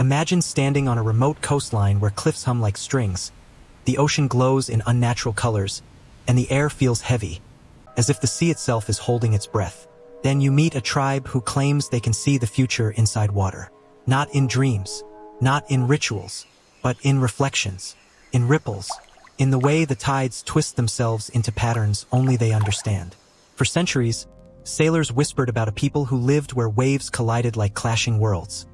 Imagine standing on a remote coastline where cliffs hum like strings, the ocean glows in unnatural colors, and the air feels heavy, as if the sea itself is holding its breath. Then you meet a tribe who claims they can see the future inside water. Not in dreams, not in rituals, but in reflections, in ripples, in the way the tides twist themselves into patterns only they understand. For centuries, sailors whispered about a people who lived where waves collided like clashing worlds.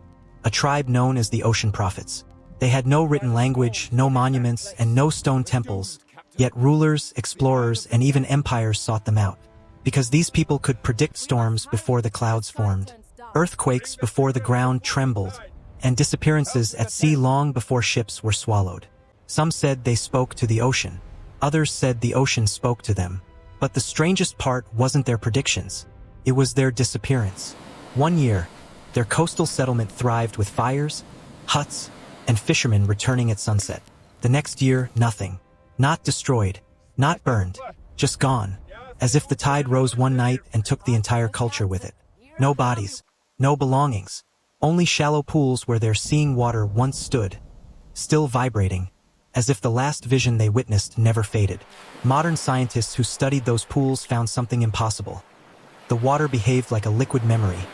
A tribe known as the Ocean Prophets. They had no written language, no monuments, and no stone temples, yet rulers, explorers, and even empires sought them out. Because these people could predict storms before the clouds formed, earthquakes before the ground trembled, and disappearances at sea long before ships were swallowed. Some said they spoke to the ocean. Others said the ocean spoke to them. But the strangest part wasn't their predictions. It was their disappearance. One year, their coastal settlement thrived with fires, huts, and fishermen returning at sunset. The next year, nothing. Not destroyed, not burned, just gone. As if the tide rose one night and took the entire culture with it. No bodies, no belongings, only shallow pools where their seeing water once stood, still vibrating, as if the last vision they witnessed never faded. Modern scientists who studied those pools found something impossible. The water behaved like a liquid memory,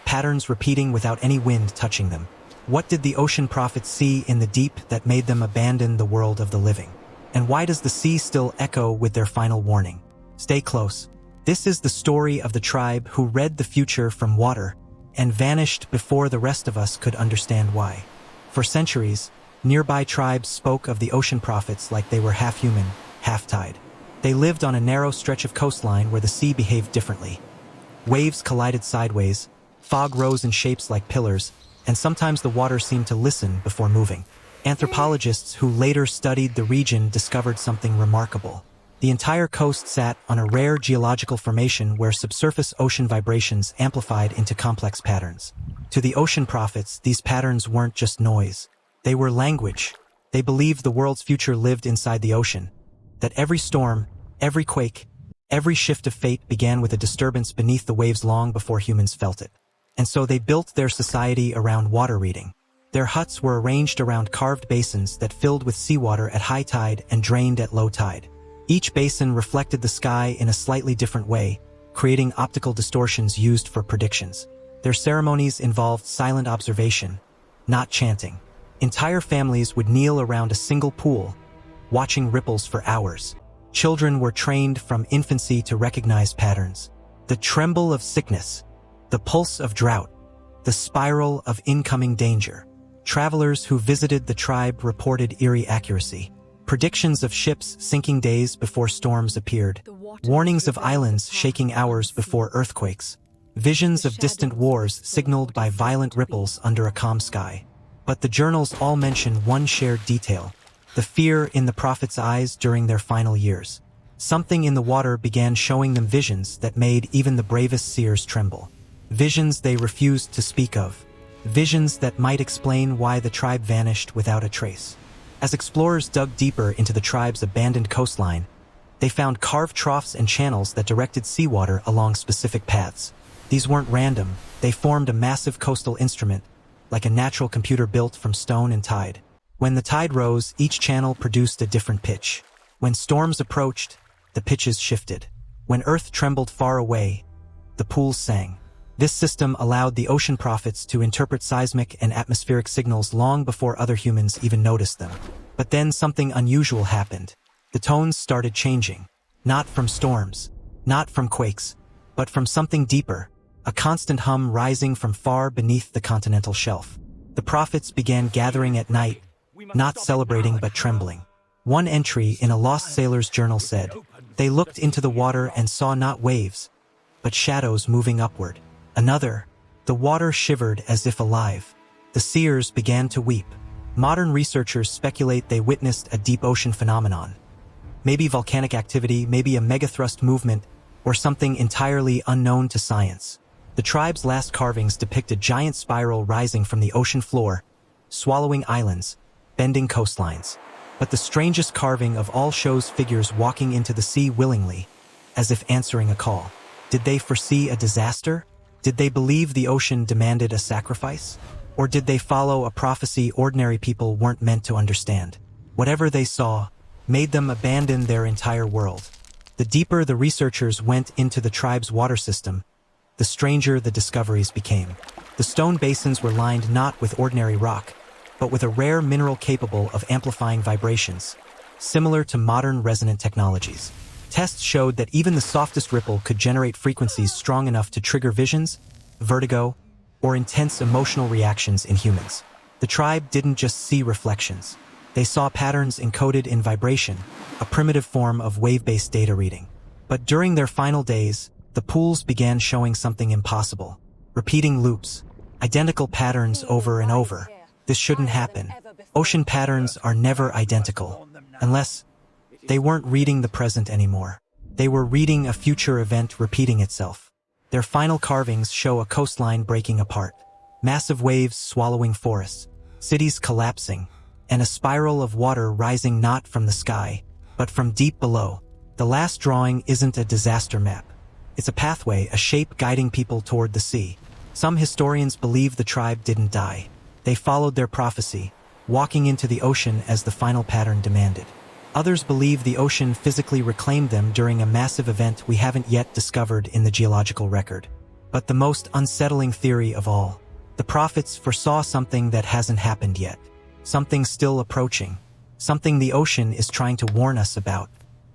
patterns repeating without any wind touching them. What did the ocean prophets see in the deep that made them abandon the world of the living? And why does the sea still echo with their final warning? Stay close. This is the story of the tribe who read the future from water and vanished before the rest of us could understand why. For centuries, nearby tribes spoke of the ocean prophets like they were half human, half tide. They lived on a narrow stretch of coastline where the sea behaved differently. Waves collided sideways, fog rose in shapes like pillars, and sometimes the water seemed to listen before moving. Anthropologists who later studied the region discovered something remarkable. The entire coast sat on a rare geological formation where subsurface ocean vibrations amplified into complex patterns. To the ocean prophets, these patterns weren't just noise. They were language. They believed the world's future lived inside the ocean, that every storm, every quake, every shift of fate began with a disturbance beneath the waves long before humans felt it. And so they built their society around water reading. Their huts were arranged around carved basins that filled with seawater at high tide and drained at low tide. Each basin reflected the sky in a slightly different way, creating optical distortions used for predictions. Their ceremonies involved silent observation, not chanting. Entire families would kneel around a single pool, watching ripples for hours. Children were trained from infancy to recognize patterns. The tremble of sickness, the pulse of drought, the spiral of incoming danger. Travelers who visited the tribe reported eerie accuracy. Predictions of ships sinking days before storms appeared, warnings of islands shaking hours before earthquakes, visions of distant wars signaled by violent ripples under a calm sky. But the journals all mention one shared detail, the fear in the prophets' eyes during their final years. Something in the water began showing them visions that made even the bravest seers tremble. Visions they refused to speak of. Visions that might explain why the tribe vanished without a trace. As explorers dug deeper into the tribe's abandoned coastline, they found carved troughs and channels that directed seawater along specific paths. These weren't random, they formed a massive coastal instrument, like a natural computer built from stone and tide. When the tide rose, each channel produced a different pitch. When storms approached, the pitches shifted. When earth trembled far away, the pools sang. This system allowed the ocean prophets to interpret seismic and atmospheric signals long before other humans even noticed them. But then something unusual happened. The tones started changing. Not from storms, not from quakes, but from something deeper, a constant hum rising from far beneath the continental shelf. The prophets began gathering at night, not celebrating but trembling. One entry in a lost sailor's journal said, "They looked into the water and saw not waves, but shadows moving upward." Another, "The water shivered as if alive." The seers began to weep. Modern researchers speculate they witnessed a deep ocean phenomenon. Maybe volcanic activity, maybe a megathrust movement, or something entirely unknown to science. The tribe's last carvings depict a giant spiral rising from the ocean floor, swallowing islands, bending coastlines. But the strangest carving of all shows figures walking into the sea willingly, as if answering a call. Did they foresee a disaster? Did they believe the ocean demanded a sacrifice? Or did they follow a prophecy ordinary people weren't meant to understand? Whatever they saw made them abandon their entire world. The deeper the researchers went into the tribe's water system, the stranger the discoveries became. The stone basins were lined not with ordinary rock, but with a rare mineral capable of amplifying vibrations, similar to modern resonant technologies. Tests showed that even the softest ripple could generate frequencies strong enough to trigger visions, vertigo, or intense emotional reactions in humans. The tribe didn't just see reflections. They saw patterns encoded in vibration, a primitive form of wave-based data reading. But during their final days, the pools began showing something impossible. Repeating loops, identical patterns over and over. This shouldn't happen. Ocean patterns are never identical, unless they weren't reading the present anymore. They were reading a future event repeating itself. Their final carvings show a coastline breaking apart, massive waves swallowing forests, cities collapsing, and a spiral of water rising not from the sky, but from deep below. The last drawing isn't a disaster map. It's a pathway, a shape guiding people toward the sea. Some historians believe the tribe didn't die. They followed their prophecy, walking into the ocean as the final pattern demanded. Others believe the ocean physically reclaimed them during a massive event we haven't yet discovered in the geological record. But the most unsettling theory of all, the prophets foresaw something that hasn't happened yet. Something still approaching. Something the ocean is trying to warn us about.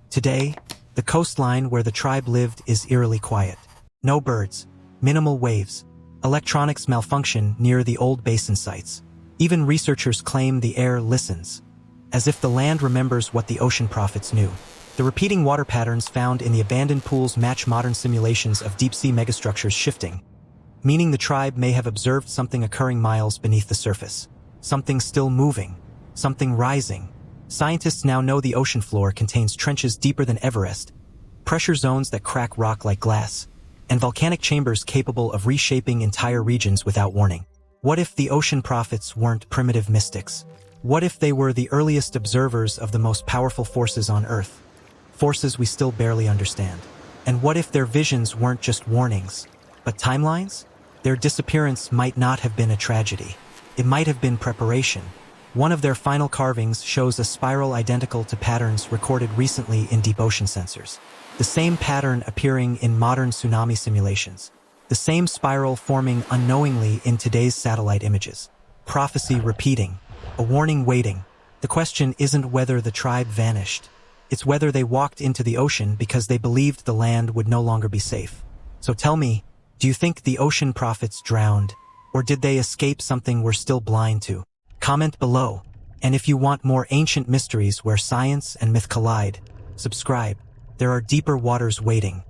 Today, the coastline where the tribe lived is eerily quiet. No birds, minimal waves, electronics malfunction near the old basin sites. Even researchers claim the air listens, as if the land remembers what the ocean prophets knew. The repeating water patterns found in the abandoned pools match modern simulations of deep-sea megastructures shifting, meaning the tribe may have observed something occurring miles beneath the surface. Something still moving, something rising. Scientists now know the ocean floor contains trenches deeper than Everest, pressure zones that crack rock like glass, and volcanic chambers capable of reshaping entire regions without warning. What if the ocean prophets weren't primitive mystics? What if they were the earliest observers of the most powerful forces on Earth? Forces we still barely understand. And what if their visions weren't just warnings, but timelines? Their disappearance might not have been a tragedy. It might have been preparation. One of their final carvings shows a spiral identical to patterns recorded recently in deep ocean sensors. The same pattern appearing in modern tsunami simulations. The same spiral forming unknowingly in today's satellite images. Prophecy repeating. A warning waiting. The question isn't whether the tribe vanished. It's whether they walked into the ocean because they believed the land would no longer be safe. So tell me, do you think the ocean prophets drowned? Or did they escape something we're still blind to? Comment below. And if you want more ancient mysteries where science and myth collide, subscribe. There are deeper waters waiting.